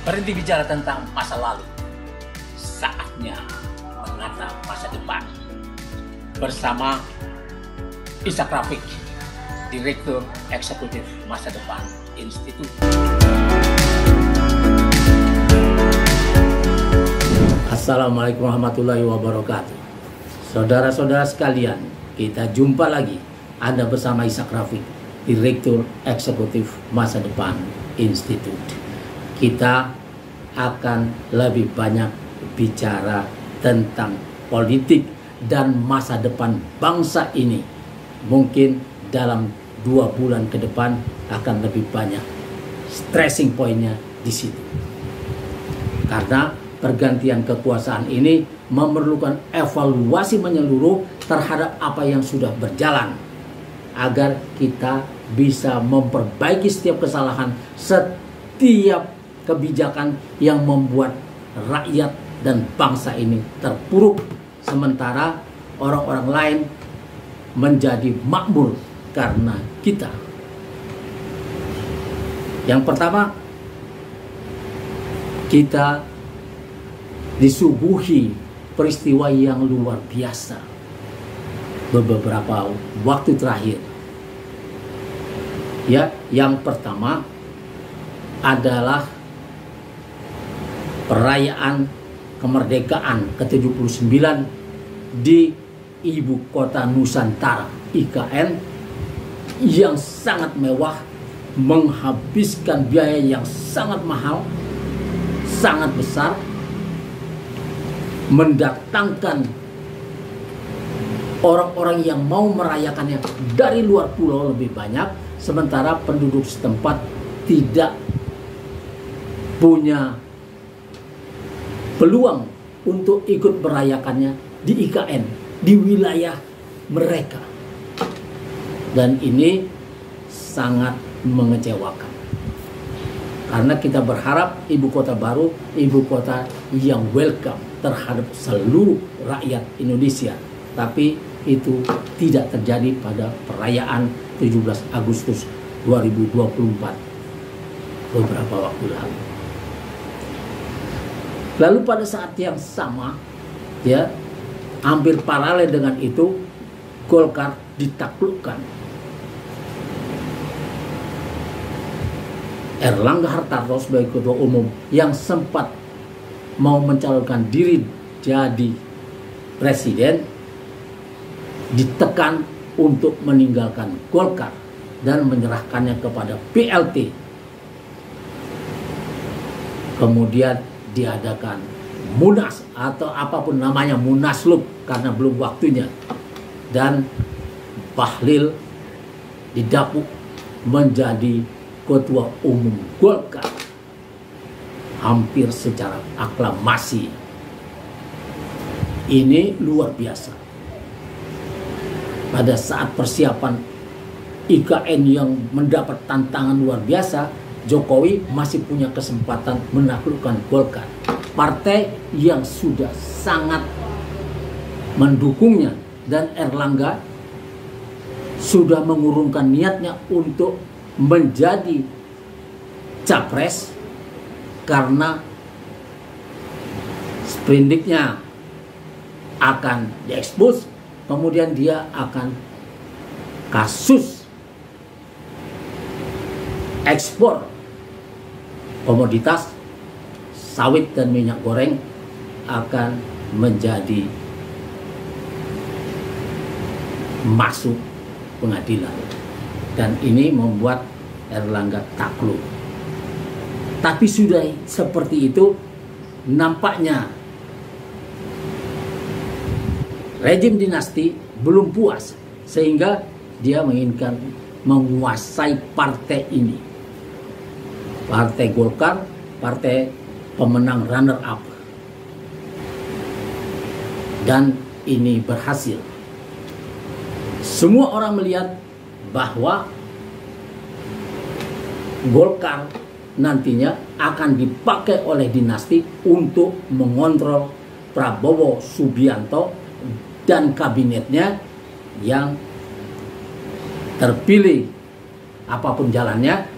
Berhenti bicara tentang masa lalu. Saatnya menatap masa depan. Bersama Ishak Rafiq, Direktur Eksekutif Masa Depan Institut. Assalamualaikum warahmatullahi wabarakatuh. Saudara-saudara sekalian, kita jumpa lagi. Anda bersama Ishak Rafiq, Direktur Eksekutif Masa Depan Institut. Kita akan lebih banyak bicara tentang politik dan masa depan bangsa ini. Mungkin dalam 2 bulan ke depan akan lebih banyak stressing pointnya di situ. Karena pergantian kekuasaan ini memerlukan evaluasi menyeluruh terhadap apa yang sudah berjalan, agar kita bisa memperbaiki setiap kesalahan, setiap kebijakan yang membuat rakyat dan bangsa ini terpuruk, sementara orang-orang lain menjadi makmur karena kita. Yang pertama, kita disuguhi peristiwa yang luar biasa beberapa waktu terakhir. Ya, yang pertama adalah perayaan kemerdekaan ke-79 di Ibu Kota Nusantara, IKN, yang sangat mewah, menghabiskan biaya yang sangat mahal, sangat besar, mendatangkan orang-orang yang mau merayakannya dari luar pulau lebih banyak, sementara penduduk setempat tidak punya peluang untuk ikut merayakannya di IKN, di wilayah mereka. Dan ini sangat mengecewakan. Karena kita berharap ibu kota baru, ibu kota yang welcome terhadap seluruh rakyat Indonesia. Tapi itu tidak terjadi pada perayaan 17 Agustus 2024 beberapa waktu lalu. Lalu pada saat yang sama, ya, hampir paralel dengan itu, Golkar ditaklukkan. Erlangga Hartarto sebagai ketua umum yang sempat mau mencalonkan diri jadi presiden ditekan untuk meninggalkan Golkar dan menyerahkannya kepada PLT. Kemudian diadakan Munas atau apapun namanya, Munaslup, karena belum waktunya, dan Bahlil didapuk menjadi ketua umum Golkar hampir secara aklamasi. Ini luar biasa. Pada saat persiapan IKN yang mendapat tantangan luar biasa, Jokowi masih punya kesempatan menaklukkan Golkar, partai yang sudah sangat mendukungnya, dan Erlangga sudah mengurungkan niatnya untuk menjadi capres karena sprindiknya akan diekspos, kemudian dia akan kasus ekspor komoditas sawit dan minyak goreng akan menjadi masuk pengadilan, dan ini membuat Erlangga takluk. Tapi sudah seperti itu, nampaknya rejim dinasti belum puas, sehingga dia menginginkan menguasai partai ini. Partai Golkar, partai pemenang runner up. Dan ini berhasil. Semua orang melihat bahwa Golkar nantinya akan dipakai oleh dinasti untuk mengontrol Prabowo Subianto dan kabinetnya yang terpilih apapun jalannya,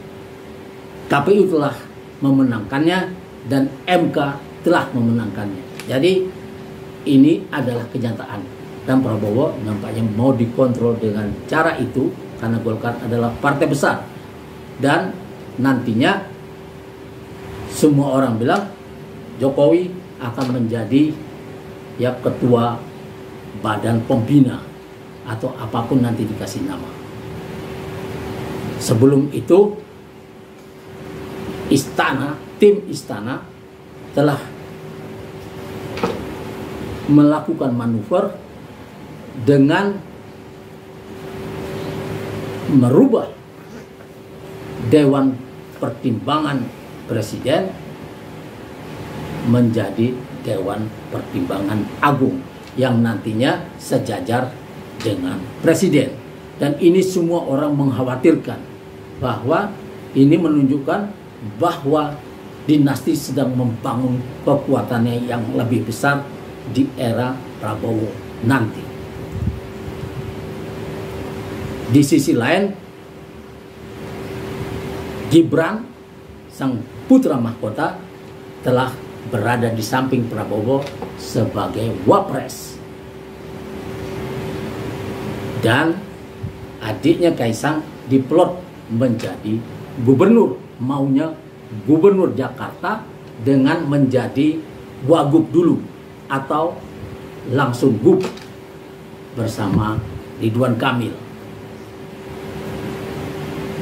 KPU telah memenangkannya dan MK telah memenangkannya. Jadi ini adalah kenyataan, dan Prabowo nampaknya mau dikontrol dengan cara itu karena Golkar adalah partai besar, dan nantinya semua orang bilang Jokowi akan menjadi ya ketua badan pembina atau apapun nanti dikasih nama. Sebelum itu tim istana telah melakukan manuver dengan merubah Dewan Pertimbangan Presiden menjadi Dewan Pertimbangan Agung yang nantinya sejajar dengan Presiden. Dan ini semua orang mengkhawatirkan bahwa ini menunjukkan bahwa dinasti sedang membangun kekuatannya yang lebih besar di era Prabowo nanti. Di sisi lain, Gibran, sang putra mahkota, telah berada di samping Prabowo sebagai wapres. Dan adiknya Kaisang diplot menjadi gubernur, maunya gubernur Jakarta dengan menjadi wagub dulu atau langsung gub bersama Ridwan Kamil.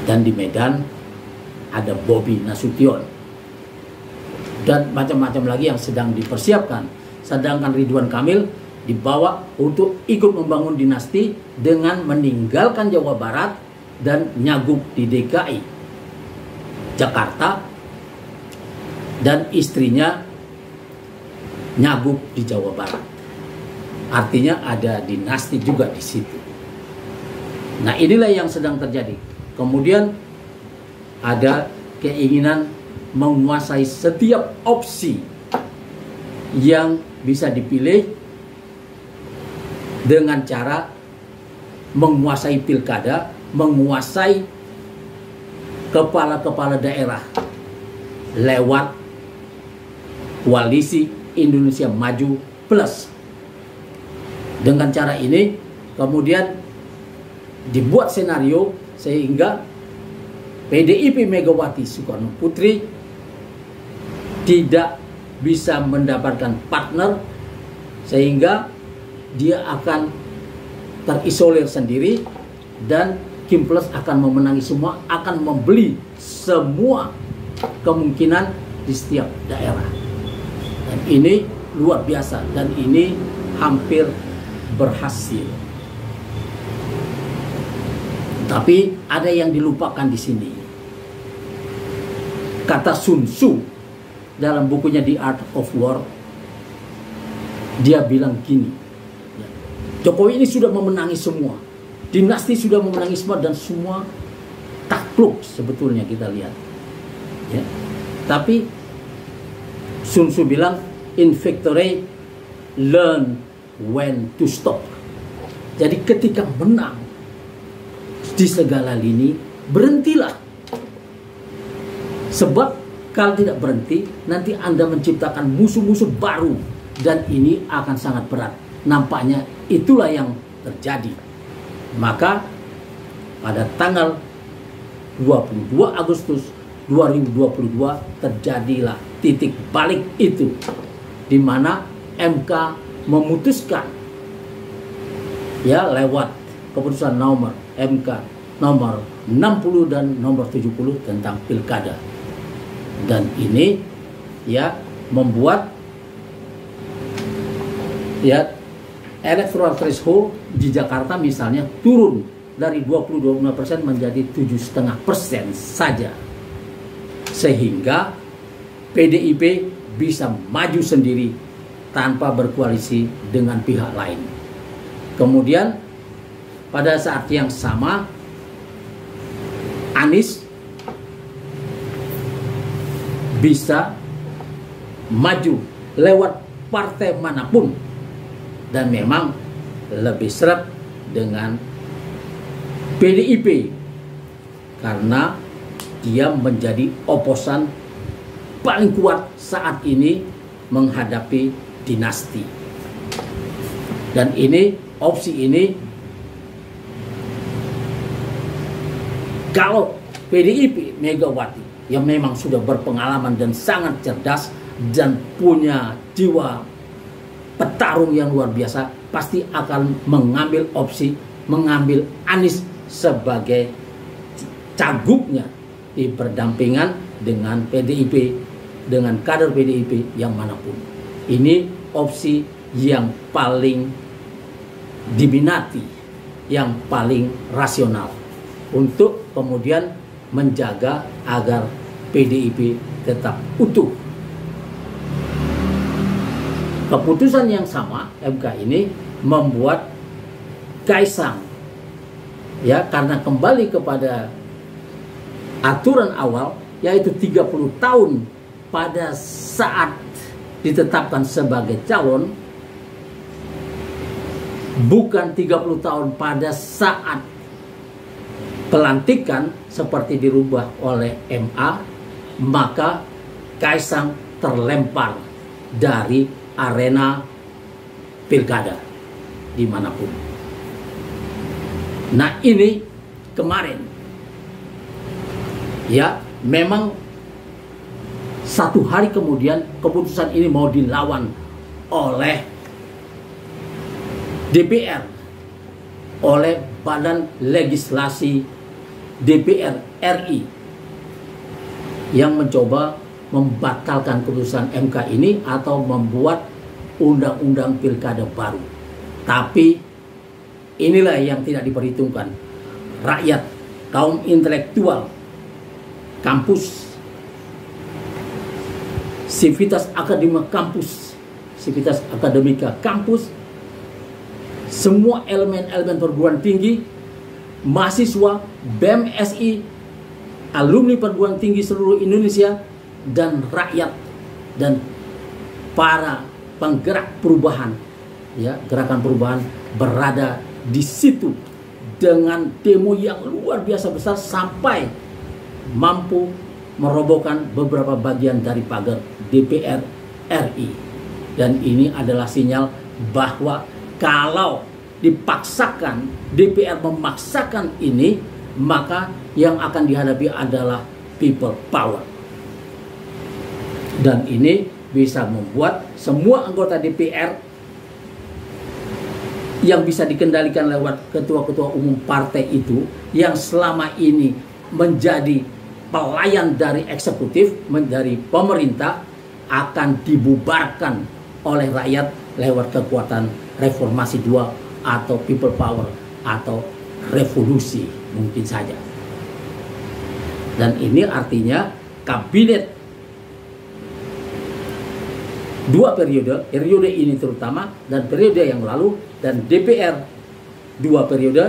Dan di Medan ada Bobi Nasution dan macam-macam lagi yang sedang dipersiapkan. Sedangkan Ridwan Kamil dibawa untuk ikut membangun dinasti dengan meninggalkan Jawa Barat dan nyagup di DKI Jakarta, dan istrinya nyagup di Jawa Barat. Artinya ada dinasti juga di situ. Nah, inilah yang sedang terjadi. Kemudian ada keinginan menguasai setiap opsi yang bisa dipilih dengan cara menguasai pilkada, menguasai kepala-kepala daerah lewat koalisi Indonesia Maju Plus. Dengan cara ini kemudian dibuat senario sehingga PDIP Megawati Soekarno Putri tidak bisa mendapatkan partner, sehingga dia akan terisolir sendiri dan Kim Plus akan memenangi semua, akan membeli semua kemungkinan di setiap daerah. Dan ini luar biasa, dan ini hampir berhasil. Tapi ada yang dilupakan di sini. Kata Sun Tzu dalam bukunya The Art of War, dia bilang gini, Jokowi ini sudah memenangi semua, dinasti sudah memenangi semua, dan semua takluk sebetulnya kita lihat. Ya. Tapi Sun Tzu bilang, in victory learn when to stop. Jadi ketika menang di segala lini, berhentilah. Sebab kalau tidak berhenti, nanti Anda menciptakan musuh-musuh baru, dan ini akan sangat berat. Nampaknya itulah yang terjadi. Maka pada tanggal 22 Agustus 2022 terjadilah titik balik itu, di mana MK memutuskan ya lewat keputusan nomor MK nomor 60 dan nomor 70 tentang pilkada. Dan ini ya membuat ya electoral threshold di Jakarta misalnya turun dari 20-25% menjadi 7,5% saja, sehingga PDIP bisa maju sendiri tanpa berkoalisi dengan pihak lain. Kemudian pada saat yang sama Anies bisa maju lewat partai manapun, dan memang lebih seret dengan PDIP karena dia menjadi oposan paling kuat saat ini menghadapi dinasti. Dan ini, opsi ini, kalau PDIP Megawati yang memang sudah berpengalaman dan sangat cerdas dan punya jiwa petarung yang luar biasa, pasti akan mengambil opsi mengambil Anies sebagai cagupnya di berdampingan dengan PDIP, dengan kader PDIP yang manapun. Ini opsi yang paling diminati, yang paling rasional untuk kemudian menjaga agar PDIP tetap utuh. Keputusan yang sama MK ini membuat Kaisang, ya, karena kembali kepada aturan awal, yaitu 30 tahun pada saat ditetapkan sebagai calon, bukan 30 tahun pada saat pelantikan seperti dirubah oleh MA, maka Kaisang terlempar dari arena pilkada dimanapun. Nah, ini kemarin, ya, memang satu hari kemudian keputusan ini mau dilawan oleh DPR, oleh Badan Legislasi DPR RI, yang mencoba membatalkan keputusan MK ini atau membuat undang-undang pilkada baru. Tapi inilah yang tidak diperhitungkan. Rakyat, kaum intelektual, kampus, sivitas akademika kampus, sivitas akademika kampus, semua elemen-elemen perguruan tinggi, mahasiswa, BEM SI, alumni perguruan tinggi seluruh Indonesia, dan rakyat, dan para penggerak perubahan, ya, gerakan perubahan berada di situ dengan demo yang luar biasa besar sampai mampu merobohkan beberapa bagian dari pagar DPR RI. Dan ini adalah sinyal bahwa kalau dipaksakan, DPR memaksakan ini, maka yang akan dihadapi adalah people power. Dan ini bisa membuat semua anggota DPR yang bisa dikendalikan lewat ketua-ketua umum partai itu, yang selama ini menjadi pelayan dari eksekutif, dari pemerintah, akan dibubarkan oleh rakyat lewat kekuatan reformasi 2 atau people power atau revolusi mungkin saja. Dan ini artinya kabinet 2 periode ini terutama, dan periode yang lalu, dan DPR 2 periode,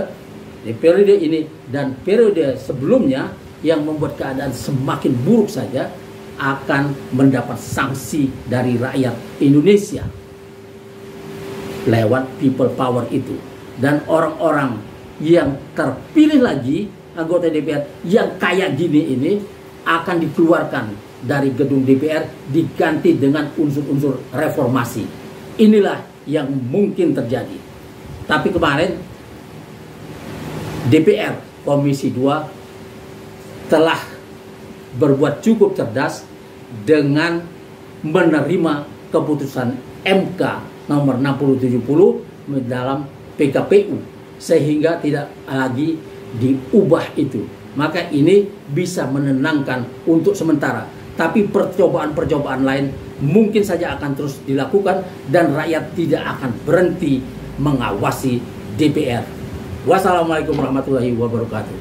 di periode ini dan periode sebelumnya, yang membuat keadaan semakin buruk saja, akan mendapat sanksi dari rakyat Indonesia lewat people power itu. Dan orang-orang yang terpilih lagi, anggota DPR yang kayak gini ini, akan dikeluarkan dari gedung DPR, diganti dengan unsur-unsur reformasi. Inilah yang mungkin terjadi. Tapi kemarin DPR Komisi 2 telah berbuat cukup cerdas dengan menerima keputusan MK nomor 6070 dalam PKPU, sehingga tidak lagi diubah itu. Maka ini bisa menenangkan untuk sementara. Tapi percobaan-percobaan lain mungkin saja akan terus dilakukan, dan rakyat tidak akan berhenti mengawasi DPR. Wassalamualaikum warahmatullahi wabarakatuh.